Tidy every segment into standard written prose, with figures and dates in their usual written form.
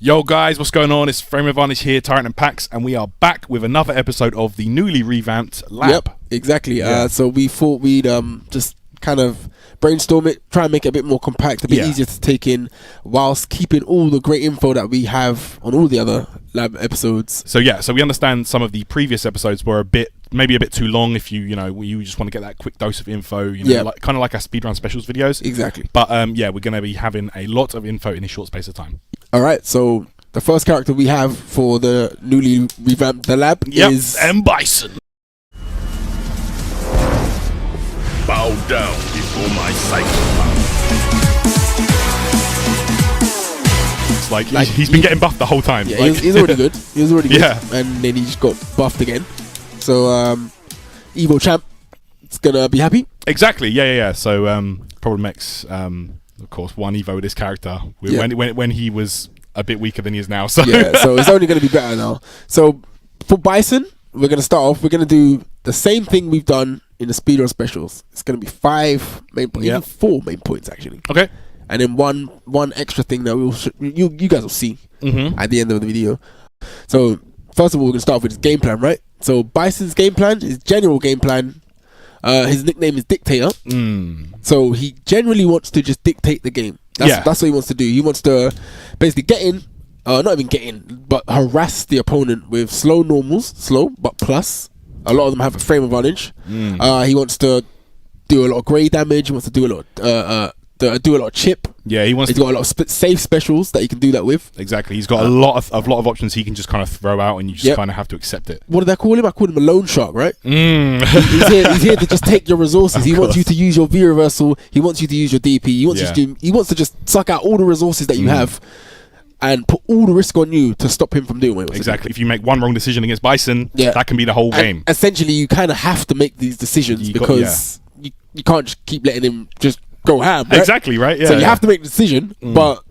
Yo guys, what's going on? It's Frame Advantage here, Tyrant and Packz, and we are back with another episode of the newly revamped lab. Yep, exactly. Yeah. So we thought we'd just kind of brainstorm it, try and make it a bit more compact, a bit easier to take in, whilst keeping all the great info that we have on all the other lab episodes. So we understand some of the previous episodes were maybe a bit too long if you just want to get that quick dose of info, kind of like our speedrun specials videos. Exactly. But we're going to be having a lot of info in a short space of time. All right, so the first character we have for the newly revamped the lab is M.Bison. Bow down before my psychopath. It's like he's been getting buffed the whole time. Yeah, he's already good. He was already good. Yeah. And then he just got buffed again. So Evo Champ is gonna be happy. Exactly. Yeah. So Problem X, of course, won Evo with this character when he was a bit weaker than he is now. So so it's only going to be better now. So for Bison, we're going to start off. We're going to do the same thing we've done in the speedrun specials. It's going to be 5 main points, even 4 main points actually. Okay. And then one extra thing that you guys will see at the end of the video. So first of all, we're going to start with his game plan, right? So Bison's game plan, his general game plan. His nickname is Dictator. So he generally wants to just dictate the game. That's what he wants to do. He wants to basically get in, not even get in, but harass the opponent with slow normals, slow but plus. A lot of them have a frame advantage. He wants to do a lot of grey damage. He wants to do a lot of chip. Yeah, he's got a lot of safe specials that he can do that with. Exactly. He's got a lot of options he can just kind of throw out, and you just kind of have to accept it. What did I call him? I called him a loan shark, right? He's here to just take your resources. He wants you to use your V reversal. He wants you to use your DP. He wants to just suck out all the resources that you have and put all the risk on you to stop him from doing what he wants. Exactly. If you make one wrong decision against Bison, that can be the whole game. Essentially, you kind of have to make these decisions because you can't just keep letting him just go ham, right? Exactly, right? Yeah. So you have to make the decision, but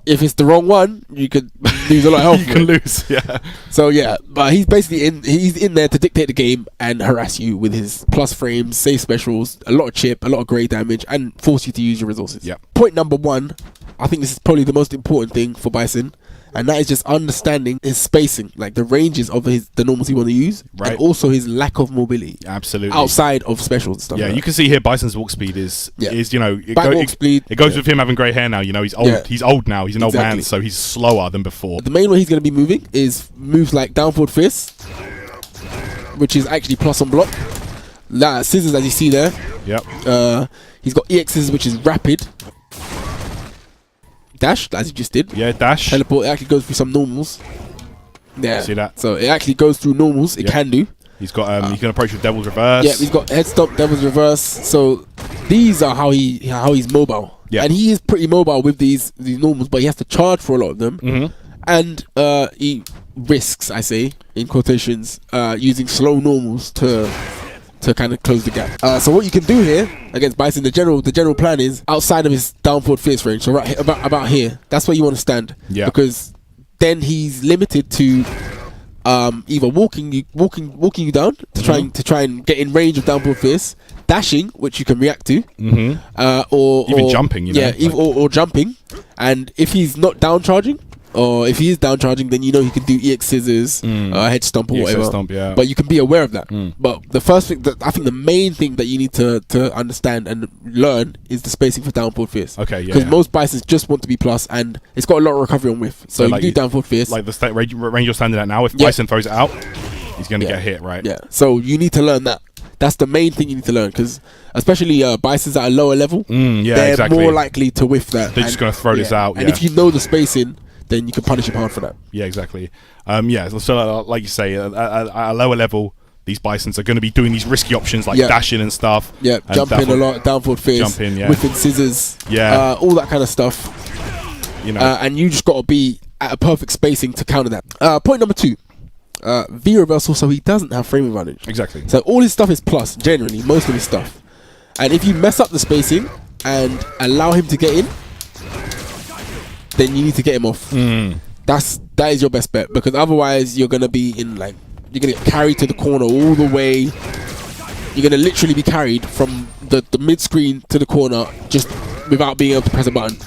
if it's the wrong one, you could lose a lot of health. You can lose, yeah. So but he's basically in there to dictate the game and harass you with his plus frames, safe specials, a lot of chip, a lot of grey damage, and force you to use your resources. Yeah. Point number 1, I think this is probably the most important thing for Bison, and that is just understanding his spacing, like the ranges of the normals he want to use, and also his lack of mobility. Absolutely. Outside of specials and stuff. Yeah, like you can see here Bison's walk speed is it goes with him having grey hair now. He's old. Yeah. He's old now. He's an old man, so he's slower than before. The main way he's going to be moving is moves like down forward fist, which is actually plus on block. Scissors, as you see there. Yep. He's got EXs, which is rapid. Dash, as you just did. Yeah, dash. Teleport, it actually goes through some normals. Yeah. See that? So it actually goes through normals. It can do. He's got he can approach with Devil's Reverse. Yeah, he's got head stomp, Devil's Reverse. So these are how he's mobile. Yeah. And he is pretty mobile with these normals, but he has to charge for a lot of them. And he risks, I say, in quotations, using slow normals to kind of close the gap. So what you can do here against Bison, the general plan is outside of his down forward fierce range. So right here, about here, that's where you want to stand. Yeah. Because then he's limited to either walking you down to try and get in range of down forward fierce, dashing, which you can react to, or even jumping. Or jumping. And if he's not down charging, or if he is down charging, then he can do EX scissors, head stomp or whatever. Stomp, yeah. But you can be aware of that. But the first thing, I think the main thing that you need to understand and learn is the spacing for down forward fierce. Okay, yeah. Because most Bisons just want to be plus, and it's got a lot of recovery on whiff. So you do down forward fierce. Like the range you're standing at now, if Bison throws it out, he's going to get hit, right? Yeah. So you need to learn that. That's the main thing you need to learn, because especially Bisons at a lower level, they're more likely to whiff that. They're just going to throw this out. And if you know the spacing, then you can punish him hard for that. Yeah, exactly. So like you say, at a lower level, these Bisons are going to be doing these risky options like dashing and stuff. Yeah, jumping a lot, down forward fierce, whipping scissors, all that kind of stuff. And you just got to be at a perfect spacing to counter that. Point number 2. V reversal, so he doesn't have frame advantage. Exactly. So all his stuff is plus, generally, most of his stuff. And if you mess up the spacing and allow him to get in, then you need to get him off. That is your best bet, because otherwise you're gonna be in you're gonna get carried to the corner all the way. You're gonna literally be carried from the mid screen to the corner just without being able to press a button.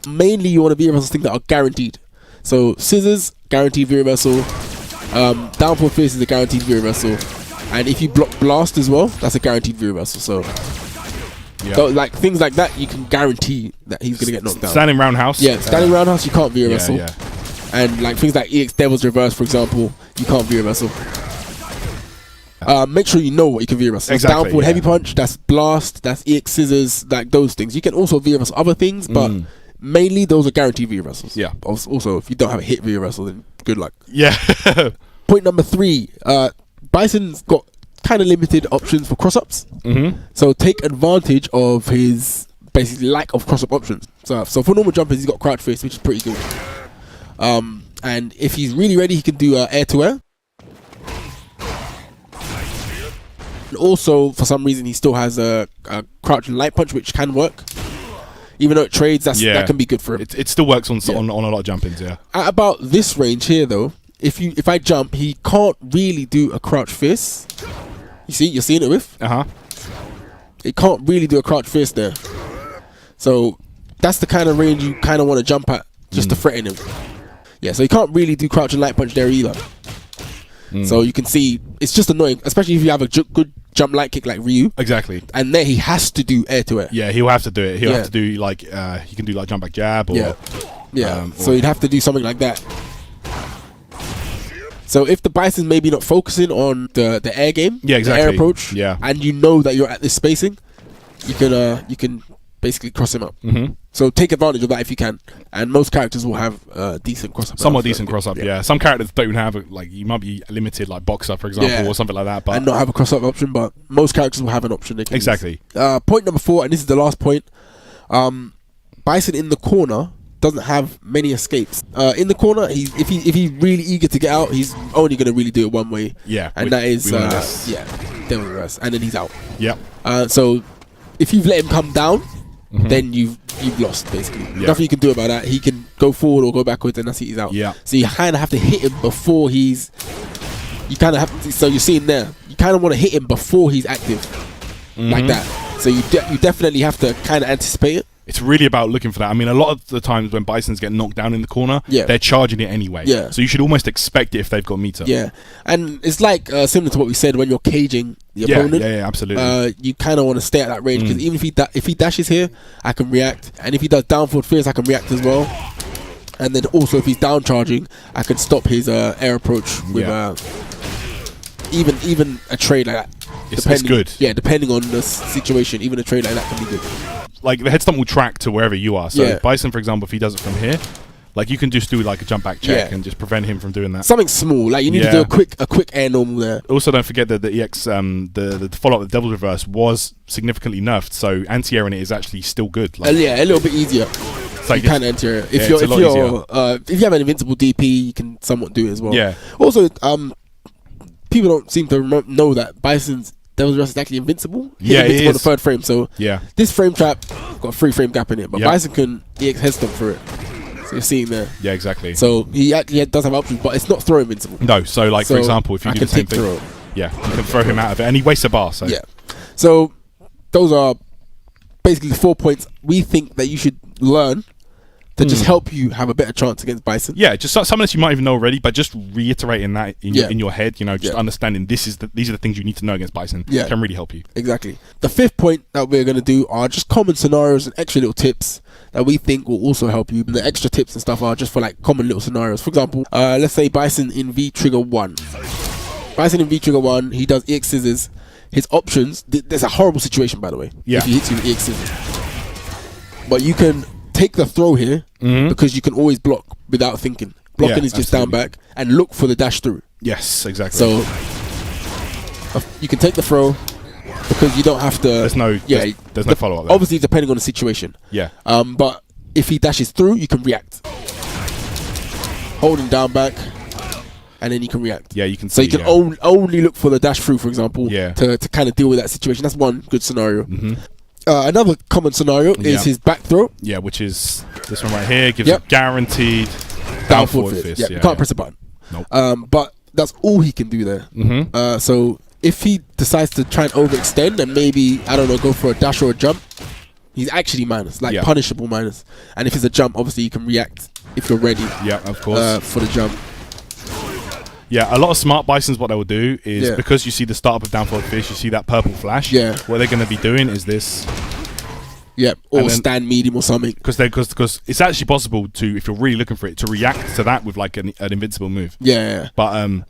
Mainly, you want to V-reversals things that are guaranteed. So scissors, guaranteed V-reversal. Down forward fist is a guaranteed V-reversal. And if you block blast as well, that's a guaranteed V-reversal. So, like things like that, you can guarantee that he's gonna get knocked down. Standing roundhouse. Yeah, standing roundhouse, you can't V-reversal. Yeah. And like things like EX Devil's Reverse, for example, you can't V-reversal. Make sure you know what you can V-reversal. Exactly, Down forward heavy punch, that's blast, that's EX scissors, like those things. You can also V-reversal other things, but mainly those are guaranteed V-reversals. Yeah. Also, if you don't have a hit V-reversal, then good luck. Yeah. Point number 3, Bison's got kind of limited options for cross-ups. So take advantage of his basically lack of cross-up options. So for normal jumpers, he's got crouch fist, which is pretty good. And if he's really ready, he can do air to air. And also, for some reason, he still has a crouch and light punch, which can work. Even though it trades, that can be good for him. It still works on a lot of jump-ins, yeah. At about this range here, though, if I jump, he can't really do a crouch fist. You see, you're seeing it with? He can't really do a crouch fist there. So that's the kind of range you kind of want to jump at, just to threaten him. Yeah, so he can't really do crouch and light punch there either. So you can see, it's just annoying, especially if you have a good jump light kick like Ryu. Exactly. And there he has to do air to air. Yeah, he'll have to do it. He'll have to do like, he can do like jump back jab or... So he'd have to do something like that. So if the Bison's maybe not focusing on the air game, the air approach, and you know that you're at this spacing, you can basically cross him up. So take advantage of that if you can. And most characters will have decent cross up. Somewhat decent cross up, yeah. Some characters don't even have like, you might be limited, like Boxer for example, or something like that. But and not have a cross up option, but most characters will have an option. They can exactly. Point number 4, and this is the last point. Bison in the corner doesn't have many escapes. In the corner, if he's really eager to get out, he's only going to really do it one way. Yeah, and that is Devil Reverse, and then he's out. Yep. So if you've let him come down, then you've lost basically. Nothing you can do about that. He can go forward or go backwards, and that's it. He's out. Yeah. So you kind of have to hit him before he's. You kind of have to. So you're seeing there. You kind of want to hit him before he's active, like that. So you definitely have to kind of anticipate it. It's really about looking for that. I mean, a lot of the times when Bisons get knocked down in the corner, they're charging it anyway. Yeah. So you should almost expect it if they've got meter. Yeah. And it's like similar to what we said when you're caging the opponent. Yeah, absolutely. You kind of want to stay at that range because even if he dashes here, I can react. And if he does down forward fierce, I can react as well. And then also if he's down charging, I can stop his air approach with even a trade like that. It's good. Yeah, depending on the situation, even a trade like that can be good. Like the head stump will track to wherever you are. So Bison, for example, if he does it from here, like you can just do like a jump back check and just prevent him from doing that. Something small, like you need to do a quick air normal there. Also, don't forget that the EX, the follow up, the Devil's Reverse, was significantly nerfed. So anti-air in it is actually still good. Like, a little bit easier. Like you can anti-air. If you have an invincible DP, you can somewhat do it as well. Yeah. Also, people don't seem to know that Bison's Devil's Reverse is actually invincible. Invincible on the third frame. So this frame trap got a 3 frame gap in it, but Bison can EX head stomp for it. So you're seeing there. Yeah, exactly. So he actually does have options, but it's not throw invincible. No. So like for example, if you do the same thing, you can throw him out of it, and he wastes a bar. So So those are basically the 4 points we think that you should learn to just help you have a better chance against Bison. Yeah, just some of this you might even know already, but just reiterating that in your head, just understanding these are the things you need to know against Bison can really help you. Exactly. The 5th point that we're going to do are just common scenarios and extra little tips that we think will also help you. And the extra tips and stuff are just for like common little scenarios. For example, let's say Bison in V-Trigger 1. Bison in V-Trigger 1, he does EX scissors. His options, there's a horrible situation by the way, if he hits you with EX scissors. But you can take the throw here because you can always block without thinking. Blocking is just down back and look for the dash through. Yes, exactly. So you can take the throw because you don't have to. There's no follow up there. Obviously, depending on the situation. Yeah. But if he dashes through, you can react. Holding down back, and then you can react. Yeah, you can. So you can only look for the dash through, for example, to kind of deal with that situation. That's one good scenario. Another common scenario is his back throw. Yeah, which is this one right here. Gives a guaranteed down forward fist. Yeah, you can't press a button. Nope. But that's all he can do there. So if he decides to try and overextend and maybe, I don't know, go for a dash or a jump, He's actually minus, like Yeah. punishable minus. And if it's a jump, obviously you can react if you're ready. Yeah, of course. For the jump. Yeah, a lot of smart Bisons, what they will do is, Yeah. because you see the startup of down forward fish, you see that purple flash. Yeah. What they're going to be doing is this. Yeah, or And then- stand medium or something. Because it's actually possible to, if you're really looking for it, to react to that with like an invincible move. Yeah. But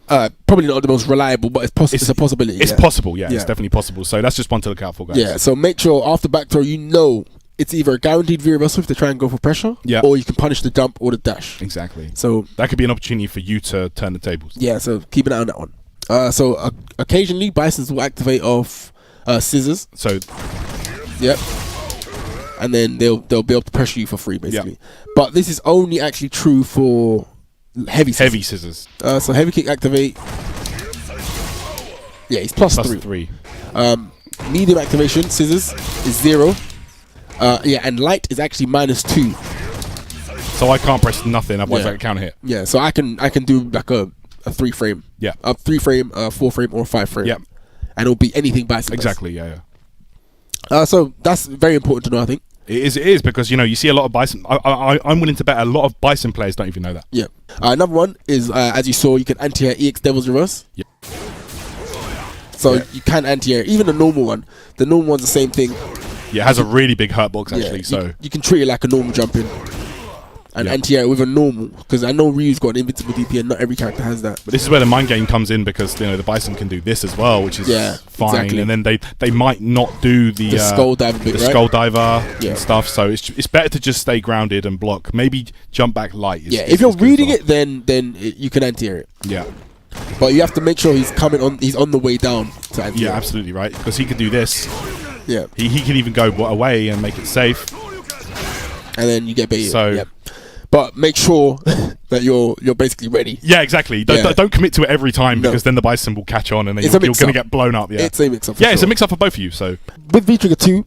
probably not the most reliable, but it's a possibility. it's yeah. possible. Yeah, Yeah. it's definitely possible. So that's just one to look out for, guys. Yeah, so make sure after back throw, you know it's either a guaranteed V reversal if they try and go for pressure, Yeah. or you can punish the jump or the dash. Exactly. So That could be an opportunity for you to turn the tables. yeah, so keep an eye on that one. Occasionally Bisons will activate off scissors. So Yep. And then they'll be able to pressure you for free, basically. But this is only actually true for heavy scissors. heavy scissors. So heavy kick activate. Yeah, he's plus Plus 3. 3. Medium activation scissors is 0. And light is actually minus 2. So I can't press nothing, otherwise Yeah. I can counter hit. Yeah, so I can do like a 3 frame. Yeah. A 3 frame, 4 frame, or 5 frame. Yeah. And it'll be anything Bison. Exactly. Yeah. So that's very important to know, I think. It is because you see a lot of Bison. I'm willing to bet a lot of Bison players don't even know that. Yeah. Another one is, as you saw, you can anti-air EX Devil's Reverse. Yeah. So you can anti-air even the normal one. The normal one's the same thing. Yeah, it has a really big hurt box actually. Yeah, So you can treat it like a normal jump in. And Yeah. anti-air with a normal, because I know Ryu's got an invincible DP and not every character has that. but this is where the mind game comes in, because the Bison can do this as well, which is fine. exactly. And then they might not do the skull diver bit, the right? skull diver Yeah. and stuff. So it's better to just stay grounded and block. Maybe jump back light. Yeah, if you're reading it, then you can anti-air it. Yeah. But you have to make sure he's on the way down to anti-air. Yeah, absolutely right. Because he could do this. Yeah. He can even go away and make it safe. And then you get baited. So- Yep. But make sure that you're basically ready. Yeah, exactly. Yeah. Don't commit to it every time, No. because then the Bison will catch on and then It's a you're going to mix-up. get blown up. Yeah, It's a mix-up. for yeah, it's a sure. mix up for both of you. So With V-Trigger 2,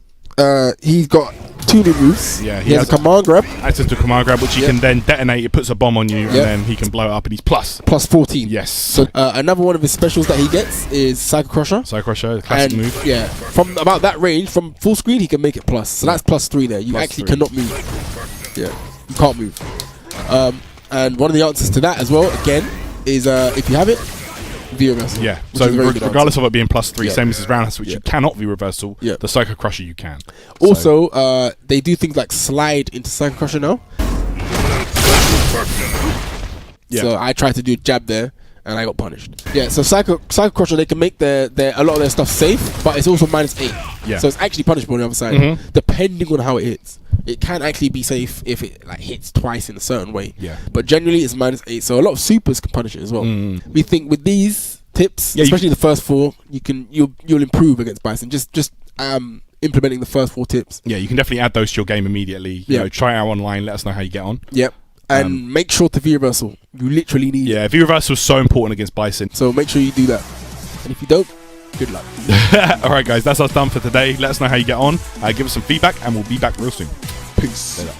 he's got 2 new moves. Yeah, he has has- a command grab, access to command grab, which he Yep. can then detonate. It puts a bomb on you, and Yep. then he can blow it up, and he's plus. plus 14. Yes. So another one of his specials that he gets is Psycho Crusher. Psycho Crusher, classic And move. yeah, from about that range, from full screen, he can make it plus. So that's plus 3 there. You Plus actually 3. cannot move. Yeah, you can't move. And one of the answers to that as well, again, is if you have it, V reversal. Yeah. which So is a very good regardless of it being plus 3, Yeah. same as his roundhouse, which Yeah. you cannot V reversal. Yeah. The Psycho Crusher you can. answer. Also, they do things like slide into Psycho Crusher now. Yeah. So I tried to do a jab there, and I got punished. Yeah, so Psycho Crusher, they can make a lot of their stuff safe, but it's also minus 8. Yeah. So it's actually punishable on the other side, Mhm. depending on how it hits. It can actually be safe if it like hits twice in a certain way. Yeah. But generally it's minus 8. So a lot of supers can punish it as well. Mm. We think with these tips, Yeah, especially the first 4, you'll improve against Bison. Just implementing the first 4 tips. Yeah, you can definitely add those to your game immediately. You Yeah. know, try it out online. Let us know how you get on. Yep. And make sure to V reversal. You literally need it. Yeah, V reversal is so important against Bison. So make sure you do that. And if you don't, good luck. All right, guys, that's us done for today. Let us know how you get on. Give us some feedback, and we'll be back real soon. Peace. Later.